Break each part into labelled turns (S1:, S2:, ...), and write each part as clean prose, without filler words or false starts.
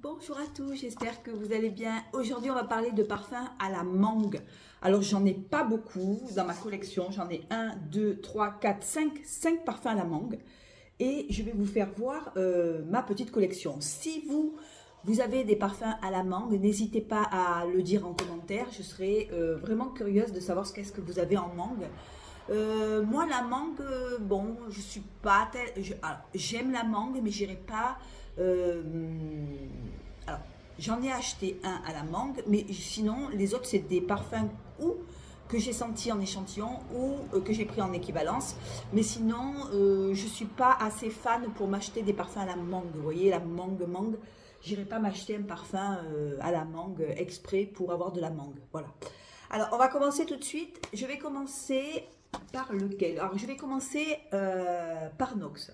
S1: Bonjour à tous, j'espère que vous allez bien. Aujourd'hui, on va parler de parfums à la mangue. Alors, j'en ai pas beaucoup dans ma collection. J'en ai 1, 2, 3, 4, 5 parfums à la mangue. Et je vais vous faire voir ma petite collection. Si vous avez des parfums à la mangue, n'hésitez pas à le dire en commentaire. Je serai vraiment curieuse de savoir ce qu'est-ce que vous avez en mangue. Moi, la mangue, bon, je suis pas j'aime la mangue, mais j'irai pas. euh, alors, j'en ai acheté un à la mangue, mais sinon, les autres, c'est des parfums ou que j'ai senti en échantillon ou que j'ai pris en équivalence. Mais sinon, je suis pas assez fan pour m'acheter des parfums à la mangue. Vous voyez, la mangue. J'irai pas m'acheter un parfum à la mangue exprès pour avoir de la mangue. Voilà. Alors, on va commencer tout de suite. Je vais commencer par lequel? Alors, je vais commencer par Nox.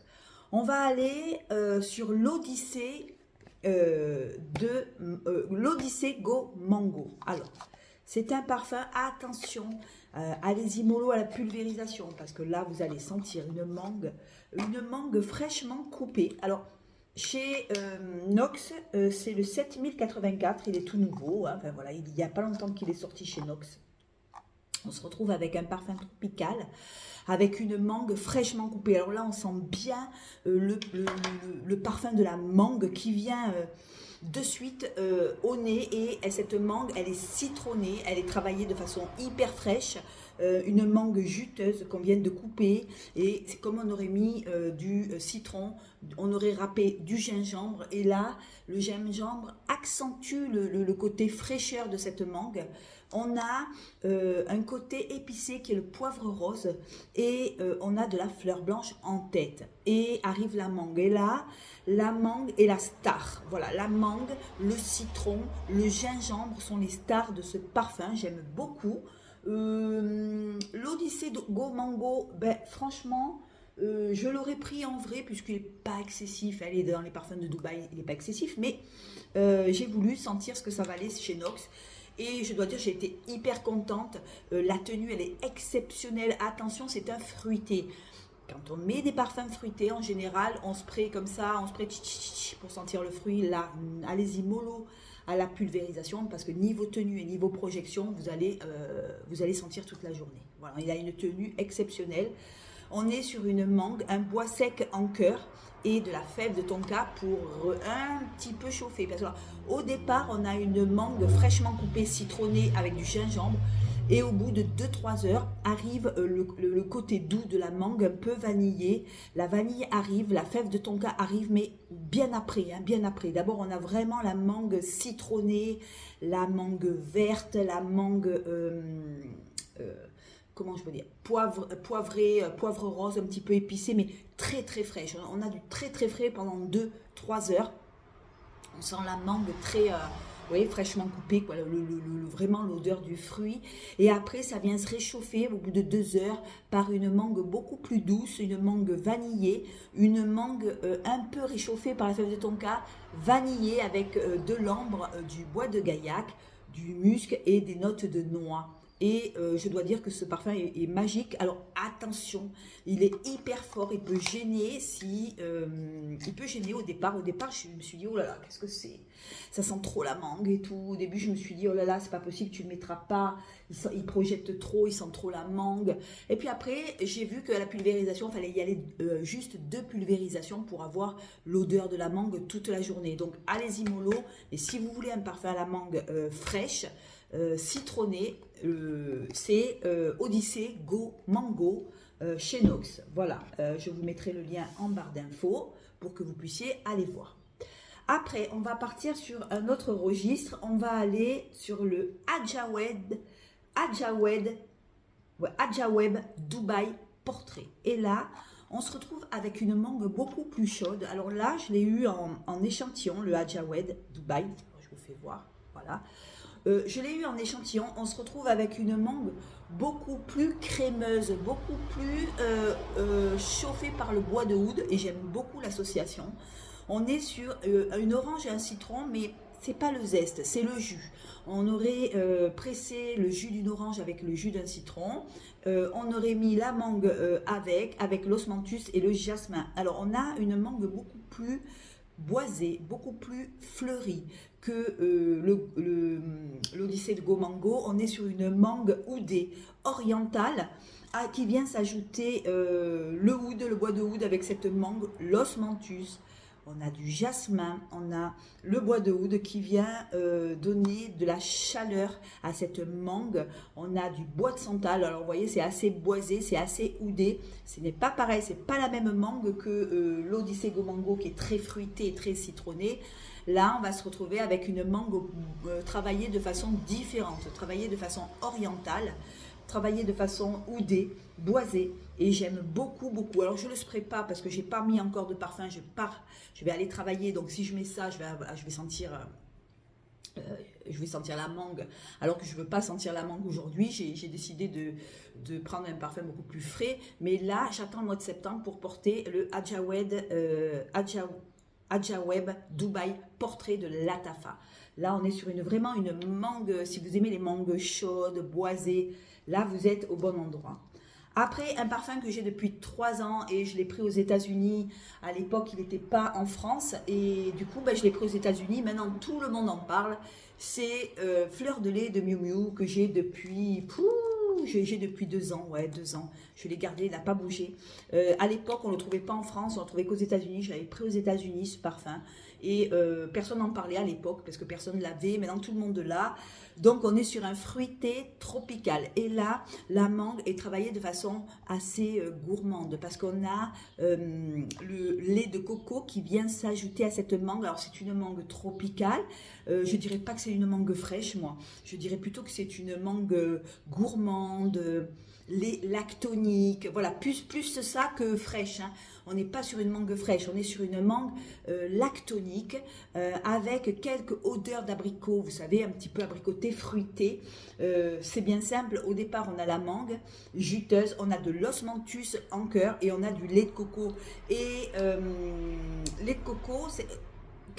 S1: On va aller sur l'Odyssée l'Odyssée Go Mango. Alors, c'est un parfum, attention, allez-y mollo à la pulvérisation, parce que là, vous allez sentir une mangue fraîchement coupée. Alors, chez Nox, c'est le 7084, il est tout nouveau, hein. Enfin voilà, il n'y a pas longtemps qu'il est sorti chez Nox. On se retrouve avec un parfum tropical, avec une mangue fraîchement coupée. Alors là, on sent bien le parfum de la mangue qui vient de suite au nez. Et cette mangue, elle est citronnée, elle est travaillée de façon hyper fraîche. Une mangue juteuse qu'on vient de couper. Et c'est comme on aurait mis du citron, on aurait râpé du gingembre. Et là, le gingembre accentue le côté fraîcheur de cette mangue. On a un côté épicé qui est le poivre rose et on a de la fleur blanche en tête. Et arrive la mangue. Et là, la mangue est la star. Voilà, la mangue, le citron, le gingembre sont les stars de ce parfum. J'aime beaucoup. L'Odyssée Go Mango, ben, franchement, je l'aurais pris en vrai puisqu'il n'est pas excessif. Elle est dans les parfums de Dubaï, il n'est pas excessif. Mais j'ai voulu sentir ce que ça valait chez Nox. Et je dois dire, j'ai été hyper contente. La tenue, elle est exceptionnelle. Attention, c'est un fruité. Quand on met des parfums fruités, en général, on spray comme ça, on spray pour sentir le fruit. Là, allez-y mollo à la pulvérisation parce que niveau tenue et niveau projection, vous allez sentir toute la journée. Voilà, il a une tenue exceptionnelle. On est sur une mangue, un bois sec en cœur et de la fève de tonka pour un petit peu chauffer. Parce qu'au départ, on a une mangue fraîchement coupée, citronnée avec du gingembre. Et au bout de 2-3 heures, arrive le côté doux de la mangue, un peu vanillé. La vanille arrive, la fève de tonka arrive, mais bien après, hein, bien après. D'abord, on a vraiment la mangue citronnée, la mangue verte, la mangue... comment je peux dire, poivré, poivre rose un petit peu épicé, mais très très fraîche. On a du très très frais pendant 2-3 heures. On sent la mangue très vous voyez, fraîchement coupée, quoi, vraiment l'odeur du fruit. Et après, ça vient se réchauffer au bout de 2 heures par une mangue beaucoup plus douce, une mangue vanillée, une mangue un peu réchauffée par la fève de tonka, vanillée avec de l'ambre, du bois de gaillac, du musc et des notes de noix. Et je dois dire que ce parfum est magique. Alors attention, il est hyper fort, il peut gêner si... il peut gêner au départ. Au départ, je me suis dit, oh là là, qu'est-ce que c'est? Ça sent trop la mangue et tout. Au début, je me suis dit, oh là là, c'est pas possible, tu ne le mettras pas. Il projette trop, il sent trop la mangue. Et puis après, j'ai vu que la pulvérisation, il fallait y aller juste 2 pulvérisations pour avoir l'odeur de la mangue toute la journée. Donc allez-y mollo. Et si vous voulez un parfum à la mangue fraîche, citronné, c'est Odyssée Go Mango chez Nox. Voilà, je vous mettrai le lien en barre d'infos pour que vous puissiez aller voir. Après, on va partir sur un autre registre. On va aller sur le Adjaweb Dubaï Portrait. Et là, on se retrouve avec une mangue beaucoup plus chaude. Alors là, je l'ai eu en échantillon, le Adjaweb Dubaï. Je vous fais voir, voilà. Je l'ai eu en échantillon. On se retrouve avec une mangue beaucoup plus crémeuse, beaucoup plus chauffée par le bois de oud. Et j'aime beaucoup l'association. On est sur une orange et un citron, mais c'est pas le zeste, c'est le jus. On aurait pressé le jus d'une orange avec le jus d'un citron. On aurait mis la mangue avec l'osmanthus et le jasmin. Alors on a une mangue beaucoup plus boisé, beaucoup plus fleuri que l'Odyssée de Go Mango. On est sur une mangue oudée orientale qui vient s'ajouter le bois de oud avec cette mangue, l'osmanthus. On a du jasmin, on a le bois de oud qui vient donner de la chaleur à cette mangue. On a du bois de santal. Alors vous voyez, c'est assez boisé, c'est assez oudé. Ce n'est pas pareil, c'est pas la même mangue que l'Odyssée Go Mango qui est très fruitée et très citronnée. Là, on va se retrouver avec une mangue travaillée de façon différente, travaillée de façon orientale, travaillée de façon oudée, boisée, et j'aime beaucoup, beaucoup. Alors, je ne le spray pas parce que je n'ai pas mis encore de parfum, je vais aller travailler, donc si je mets ça, je vais sentir la mangue, alors que je ne veux pas sentir la mangue aujourd'hui. J'ai décidé de prendre un parfum beaucoup plus frais, mais là, j'attends le mois de septembre pour porter le Adjaweb Dubai Portrait de Latafa. Là, on est sur vraiment une mangue, si vous aimez les mangues chaudes, boisées, là, vous êtes au bon endroit. Après, un parfum que j'ai depuis 3 ans et je l'ai pris aux États-Unis. À l'époque, il n'était pas en France et du coup, je l'ai pris aux États-Unis. Maintenant, tout le monde en parle. C'est Fleur de lait de Miu Miu que j'ai depuis... J'ai depuis 2 ans, ouais, 2 ans. Je l'ai gardé, il n'a pas bougé. À l'époque, on ne le trouvait pas en France, on ne le trouvait qu'aux États-Unis. Je l'avais pris aux États-Unis, ce parfum. Et personne n'en parlait à l'époque parce que personne ne l'avait. Maintenant, tout le monde l'a. Donc, on est sur un fruité tropical. Et là, la mangue est travaillée de façon assez gourmande parce qu'on a le lait de coco qui vient s'ajouter à cette mangue. Alors, c'est une mangue tropicale. Je ne dirais pas que c'est une mangue fraîche, moi. Je dirais plutôt que c'est une mangue gourmande, lactonique. Voilà, plus ça que fraîche, hein. On n'est pas sur une mangue fraîche, on est sur une mangue lactonique avec quelques odeurs d'abricot, vous savez, un petit peu abricoté, fruité. C'est bien simple, au départ on a la mangue juteuse, on a de l'osmanthus en cœur et on a du lait de coco. Et lait de coco,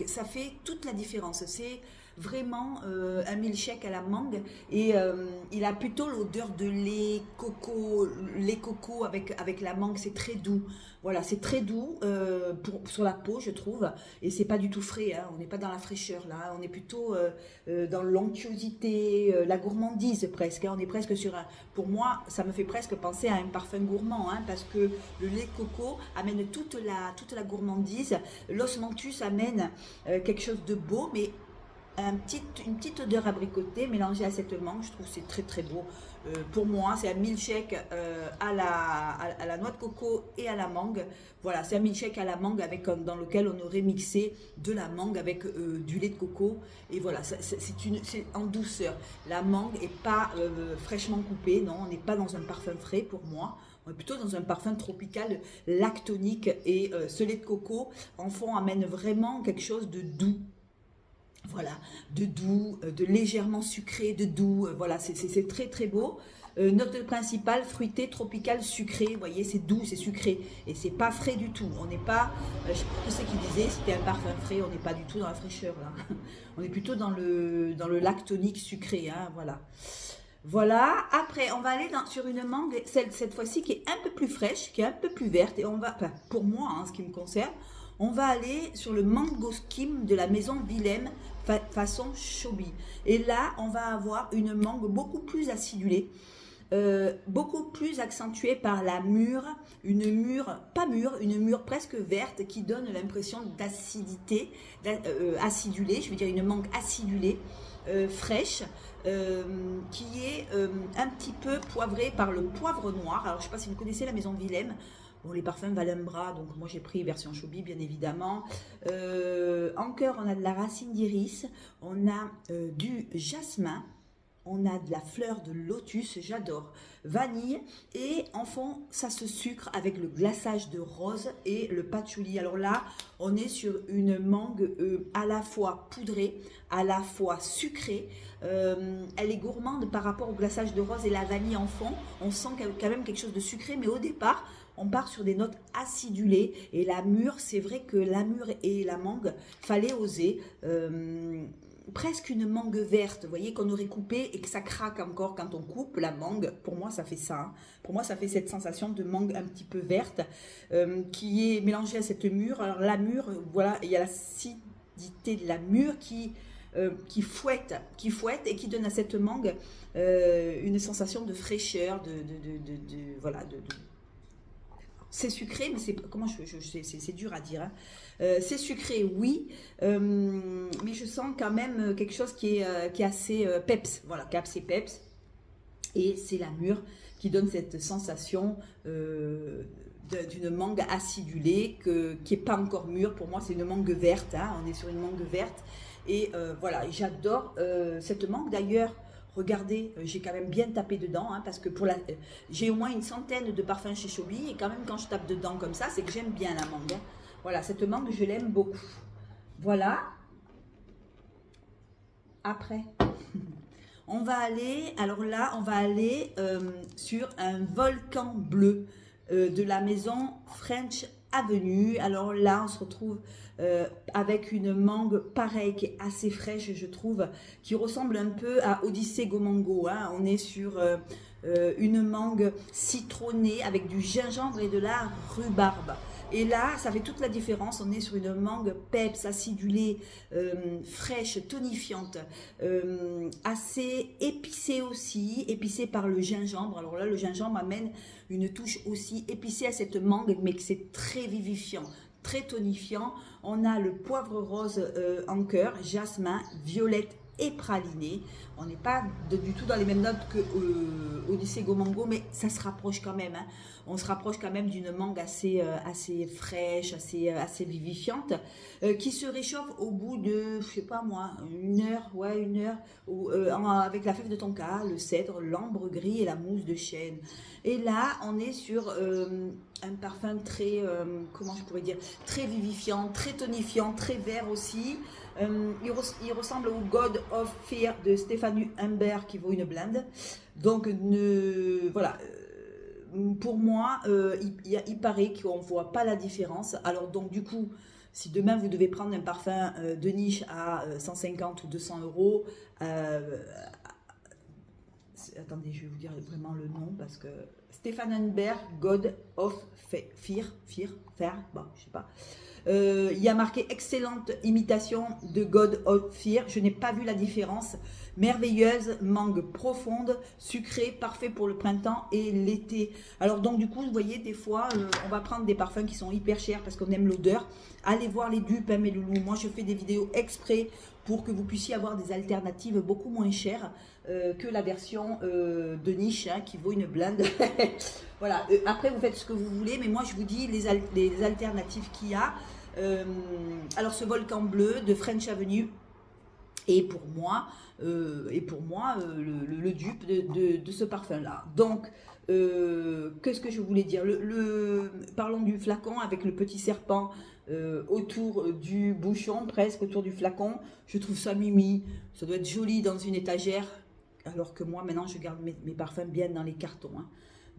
S1: ça fait toute la différence. C'est vraiment un milkshake à la mangue et il a plutôt l'odeur de lait coco avec la mangue. C'est très doux. Voilà, c'est très doux sur la peau, je trouve, et c'est pas du tout frais, hein. On n'est pas dans la fraîcheur là, on est plutôt dans l'onctuosité, la gourmandise presque, hein. On est presque sur un... Pour moi, ça me fait presque penser à un parfum gourmand, hein, parce que le lait de coco amène toute la gourmandise, l'osmanthus amène quelque chose de beau, mais une petite odeur abricotée mélangée à cette mangue. Je trouve que c'est très très beau. Pour moi, c'est un milkshake à la noix de coco et à la mangue. Voilà, c'est un milkshake à la mangue dans lequel on aurait mixé de la mangue avec du lait de coco. Et voilà, c'est en douceur. La mangue n'est pas fraîchement coupée, non, on n'est pas dans un parfum frais pour moi. On est plutôt dans un parfum tropical lactonique. Et ce lait de coco, en fond, amène vraiment quelque chose de doux. Voilà, de doux, de légèrement sucré, de doux, voilà, c'est très très beau. Note principale, fruité, tropical, sucré, vous voyez, c'est doux, c'est sucré, et c'est pas frais du tout. On n'est pas, je sais pas ce qu'il disait, c'était un parfum frais, on n'est pas du tout dans la fraîcheur, là. On est plutôt dans le lactonique sucré, hein, voilà. Voilà, après on va aller sur une mangue, cette fois-ci qui est un peu plus fraîche, qui est un peu plus verte, et on va, enfin, pour moi, hein, ce qui me concerne, on va aller sur le Mango Skim de la maison Willem façon Chobi. Et là, on va avoir une mangue beaucoup plus acidulée, beaucoup plus accentuée par la mûre, une mûre presque verte qui donne l'impression d'acidité, acidulée, je veux dire une mangue acidulée, fraîche, qui est un petit peu poivrée par le poivre noir. Alors, je ne sais pas si vous connaissez la maison Willem. Bon, les parfums valent un bras, donc moi j'ai pris version Chobi, bien évidemment. En cœur, on a de la racine d'iris, on a du jasmin, on a de la fleur de lotus, j'adore, vanille, et en fond, ça se sucre avec le glaçage de rose et le patchouli. Alors là, on est sur une mangue à la fois poudrée, à la fois sucrée. Elle est gourmande par rapport au glaçage de rose et la vanille en fond. On sent quand même quelque chose de sucré, mais au départ, on part sur des notes acidulées. Et la mûre, c'est vrai que la mûre et la mangue, fallait oser. Presque une mangue verte, vous voyez, qu'on aurait coupé et que ça craque encore quand on coupe la mangue. Pour moi, ça fait ça. Hein. Pour moi, ça fait cette sensation de mangue un petit peu verte qui est mélangée à cette mûre. Alors la mûre, voilà, il y a l'acidité de la mûre qui fouette et qui donne à cette mangue une sensation de fraîcheur, voilà, c'est sucré, mais c'est comment c'est dur à dire. Hein. C'est sucré, oui, mais je sens quand même quelque chose qui est assez peps, voilà, qui est assez peps. Et c'est la mûre qui donne cette sensation d'une mangue acidulée qui n'est pas encore mûre. Pour moi, c'est une mangue verte. Hein, on est sur une mangue verte. Et voilà, j'adore cette mangue. D'ailleurs, regardez, j'ai quand même bien tapé dedans, hein, parce que j'ai au moins une centaine de parfums chez Chauby, et quand même quand je tape dedans comme ça, c'est que j'aime bien la mangue. Hein. Voilà, cette mangue, je l'aime beaucoup. Voilà. Après, on va aller, alors là, on va aller sur un volcan bleu de la maison French Avenue. Alors là, on se retrouve avec une mangue pareille qui est assez fraîche, je trouve, qui ressemble un peu à Odyssée Gomango. Hein. On est sur une mangue citronnée avec du gingembre et de la rhubarbe. Et là, ça fait toute la différence. On est sur une mangue peps, acidulée, fraîche, tonifiante, assez épicée aussi, épicée par le gingembre. Alors là, le gingembre amène une touche aussi épicée à cette mangue, mais que c'est très vivifiant, très tonifiant. On a le poivre rose en cœur, jasmin, violette et praliné. On n'est pas du tout dans les mêmes notes que Odyssée Gomango, mais ça se rapproche quand même. Hein. On se rapproche quand même d'une mangue assez fraîche, assez vivifiante, qui se réchauffe au bout de, je sais pas moi, une heure, avec la fève de tonka, le cèdre, l'ambre gris et la mousse de chêne. Et là, on est sur un parfum très, comment je pourrais dire, très vivifiant, très tonifiant, très vert aussi. Il ressemble au God of Fear de Stéphanie Humbert qui vaut une blinde. Donc voilà, pour moi, il paraît qu'on ne voit pas la différence. Alors donc du coup, si demain vous devez prendre un parfum de niche à 150 ou 200 euros, attendez, je vais vous dire vraiment le nom parce que Stéphane Humbert, God of Fear, bon, je sais pas. Il y a marqué excellente imitation de God of Fear. Je n'ai pas vu la différence. Merveilleuse, mangue profonde, sucrée, parfait pour le printemps et l'été. Alors donc du coup, vous voyez, des fois, on va prendre des parfums qui sont hyper chers parce qu'on aime l'odeur. Allez voir les dupes, hein, mes loulous. Moi, je fais des vidéos exprès pour que vous puissiez avoir des alternatives beaucoup moins chères que la version de niche hein, qui vaut une blinde. Voilà. Après, vous faites ce que vous voulez, mais moi, je vous dis les alternatives qu'il y a. Alors, ce volcan bleu de French Avenue est pour moi, le dupe de ce parfum-là. Donc, qu'est-ce que je voulais dire parlons du flacon avec le petit serpent autour du bouchon, presque autour du flacon. Je trouve ça mimi, ça doit être joli dans une étagère, alors que moi, maintenant, je garde mes parfums bien dans les cartons. Hein.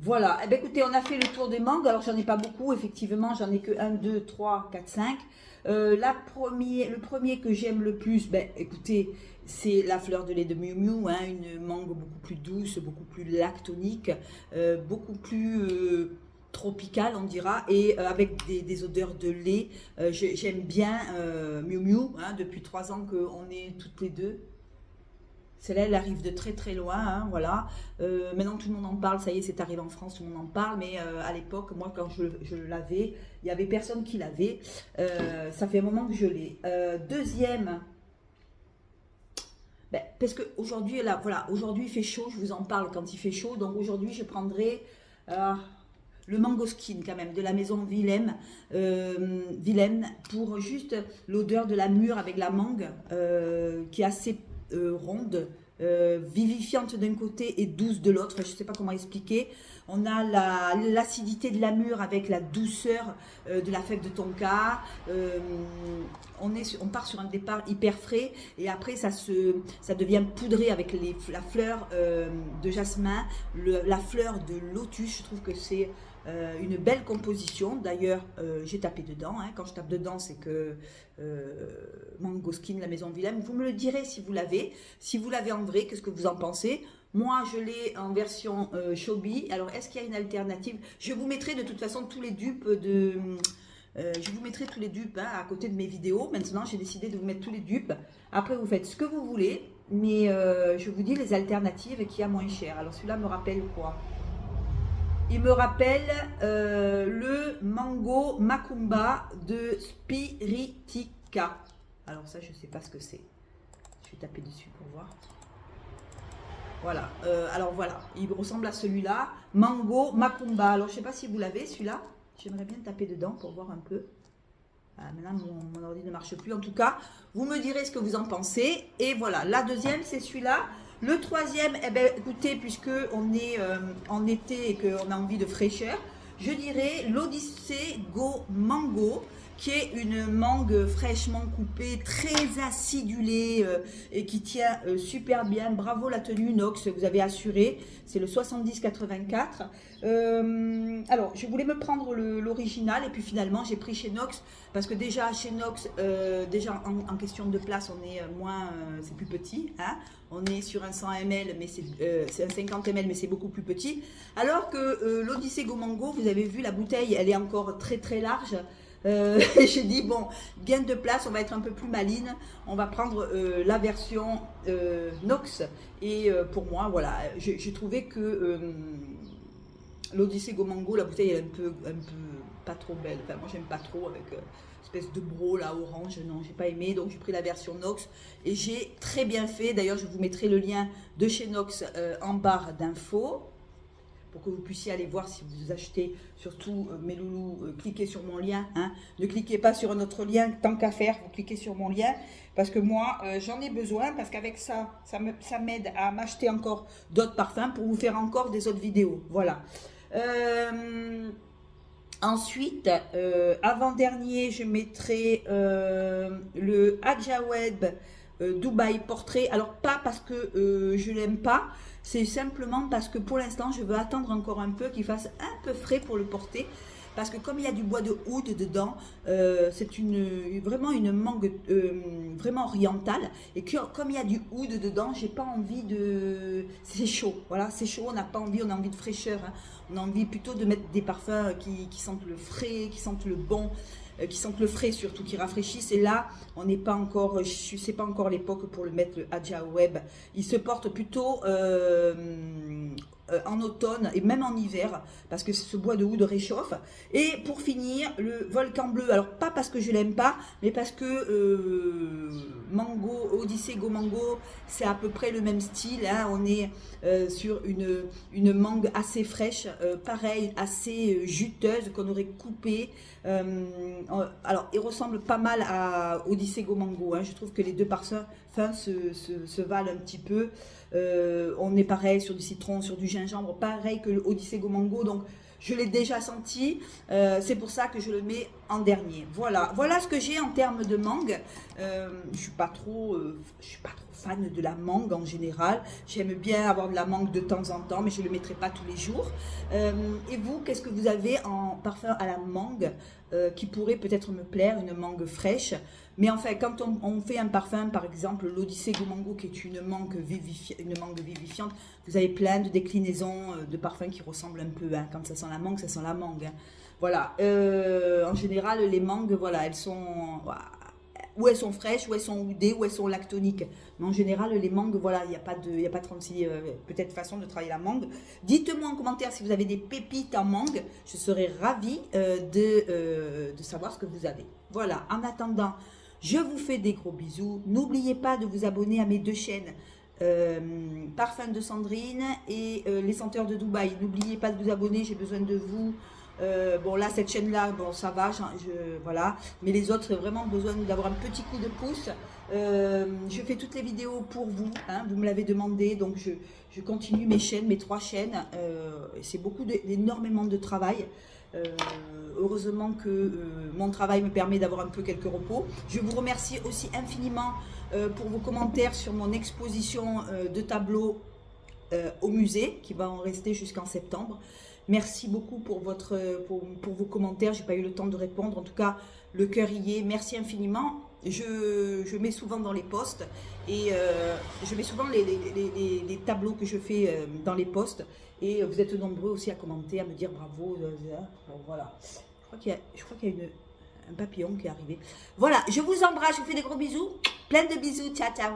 S1: Voilà, eh bien, écoutez, on a fait le tour des mangues. Alors, j'en ai pas beaucoup, effectivement, j'en ai que 1, 2, 3, 4, 5. Le premier que j'aime le plus, ben, écoutez, c'est la fleur de lait de Miu Miu, hein, une mangue beaucoup plus douce, beaucoup plus lactonique, beaucoup plus tropicale, on dira, et avec des odeurs de lait. J'aime bien Miu Miu, hein, depuis 3 ans qu'on est toutes les deux. Celle-là, elle arrive de très très loin, hein, voilà. Maintenant tout le monde en parle, ça y est, c'est arrivé en France, tout le monde en parle, mais à l'époque, moi quand je l'avais, il n'y avait personne qui l'avait. Ça fait un moment que je l'ai. Deuxième, ben, parce qu'aujourd'hui, voilà, aujourd'hui il fait chaud, je vous en parle quand il fait chaud, donc aujourd'hui je prendrai le Mangoskin quand même, de la maison Willem, pour juste l'odeur de la mûre avec la mangue, qui est assez ronde, vivifiante d'un côté et douce de l'autre, je ne sais pas comment expliquer. On a l'acidité de la mûre avec la douceur de la fève de tonka. On part sur un départ hyper frais et après ça devient poudré avec la fleur de jasmin, la fleur de lotus. Je trouve que c'est une belle composition. D'ailleurs, j'ai tapé dedans. Hein. Quand je tape dedans, c'est que Mango Skin, la maison Willem. Vous me le direz si vous l'avez. Si vous l'avez en vrai, qu'est-ce que vous en pensez? Moi, je l'ai en version Shobi. Alors, est-ce qu'il y a une alternative? Je vous mettrai de toute façon tous les dupes de... je vous mettrai tous les dupes hein, à côté de mes vidéos. Maintenant, j'ai décidé de vous mettre tous les dupes. Après, vous faites ce que vous voulez. Mais je vous dis les alternatives qui y a moins cher. Alors, celui-là me rappelle quoi? Il me rappelle le Mango Macumba de Spiritica. Alors ça, je ne sais pas ce que c'est. Je vais taper dessus pour voir. Voilà. Alors voilà, il ressemble à celui-là. Mango Macumba. Alors je ne sais pas si vous l'avez celui-là. J'aimerais bien taper dedans pour voir un peu. Ah, maintenant, mon ordi ne marche plus. En tout cas, vous me direz ce que vous en pensez. Et voilà, la deuxième, c'est celui-là. Le troisième, eh bien, écoutez, puisque on est en été et qu'on a envie de fraîcheur, je dirais l'Odyssée Go Mango, qui est une mangue fraîchement coupée, très acidulée et qui tient super bien. Bravo la tenue inox, vous avez assuré. C'est le 70-84. Alors, je voulais me prendre l'original et puis finalement, j'ai pris chez Nox parce que déjà, chez Nox, déjà en question de place, on est moins, c'est plus petit. Hein, on est sur un 100 ml, mais c'est un 50 ml, mais c'est beaucoup plus petit. Alors que l'Odyssée Go Mango, vous avez vu, la bouteille, elle est encore très très large. J'ai dit bon, gain de place, on va être un peu plus maline, on va prendre la version Nox et pour moi voilà, j'ai trouvé que l'Odyssée Go Mango, la bouteille elle est un peu pas trop belle, enfin moi j'aime pas trop avec espèce de bro là orange, non j'ai pas aimé, donc j'ai pris la version Nox et j'ai très bien fait. D'ailleurs je vous mettrai le lien de chez Nox en barre d'infos pour que vous puissiez aller voir si vous achetez, surtout mes loulous, cliquez sur mon lien, hein. Ne cliquez pas sur un autre lien, tant qu'à faire, vous cliquez sur mon lien, parce que moi, j'en ai besoin, parce qu'avec ça, ça m'aide à m'acheter encore d'autres parfums, pour vous faire encore des autres vidéos, voilà. Ensuite, avant-dernier, je mettrai le Adja Web Dubaï Portrait, alors pas parce que je l'aime pas, c'est simplement parce que pour l'instant je veux attendre encore un peu qu'il fasse un peu frais pour le porter, parce que comme il y a du bois de oud dedans, c'est vraiment une mangue vraiment orientale, et que comme il y a du oud dedans, j'ai pas envie de... c'est chaud, voilà, c'est chaud, on n'a pas envie, on a envie de fraîcheur, hein. On a envie plutôt de mettre des parfums qui sentent le frais, qui sentent le bon, qui sentent le frais surtout, qui rafraîchissent. Et là, on n'est pas encore, c'est pas encore l'époque pour le mettre, le Adja Web. Il se porte plutôt en automne et même en hiver, parce que ce bois de oud réchauffe. Et pour finir, le Volcan Bleu, alors pas parce que je l'aime pas, mais parce que Mango, Odyssée Go Mango, c'est à peu près le même style, hein. On est sur une mangue assez fraîche, pareil, assez juteuse, qu'on aurait coupée. Alors, il ressemble pas mal à Odyssée Go Mango, hein. Je trouve que les deux parfums se valent un petit peu. On est pareil sur du citron, sur du gingembre, pareil que l'Odyssée Go Mango, donc je l'ai déjà senti, c'est pour ça que je le mets en dernier. Voilà ce que j'ai en termes de mangue. Je suis pas trop fan de la mangue en général. J'aime bien avoir de la mangue de temps en temps, mais je ne le mettrai pas tous les jours. Et vous, qu'est-ce que vous avez en parfum à la mangue qui pourrait peut-être me plaire, une mangue fraîche? Mais enfin, quand on fait un parfum, par exemple l'Odyssée Go Mango, qui est une mangue vivifiante, vous avez plein de déclinaisons de parfums qui ressemblent un peu, hein. Quand ça sent la mangue, ça sent la mangue, hein. Voilà. En général, les mangues, voilà, elles sont... ou elles sont fraîches, ou elles sont oudées, ou elles sont lactoniques. Mais en général, les mangues, voilà, il n'y a pas 36 peut-être façon de travailler la mangue. Dites-moi en commentaire si vous avez des pépites en mangue. Je serais ravie de savoir ce que vous avez. Voilà, en attendant, je vous fais des gros bisous. N'oubliez pas de vous abonner à mes deux chaînes. Parfum de Sandrine et les senteurs de Dubaï. N'oubliez pas de vous abonner, j'ai besoin de vous. Bon là cette chaîne là, bon ça va, voilà, mais les autres vraiment besoin d'avoir un petit coup de pouce. Je fais toutes les vidéos pour vous, hein, vous me l'avez demandé, donc je continue mes chaînes, mes 3 chaînes. C'est énormément de travail. Heureusement que mon travail me permet d'avoir un peu quelques repos. Je vous remercie aussi infiniment pour vos commentaires sur mon exposition de tableaux au musée, qui va en rester jusqu'en septembre. Merci beaucoup pour, pour vos commentaires. J'ai pas eu le temps de répondre. En tout cas, le cœur y est. Merci infiniment. Je mets souvent dans les posts et je mets souvent les tableaux que je fais dans les posts. Et vous êtes nombreux aussi à commenter, à me dire bravo. Bon, voilà. Je crois qu'il y a un papillon qui est arrivé. Voilà, je vous embrasse. Je vous fais des gros bisous. Plein de bisous. Ciao, ciao.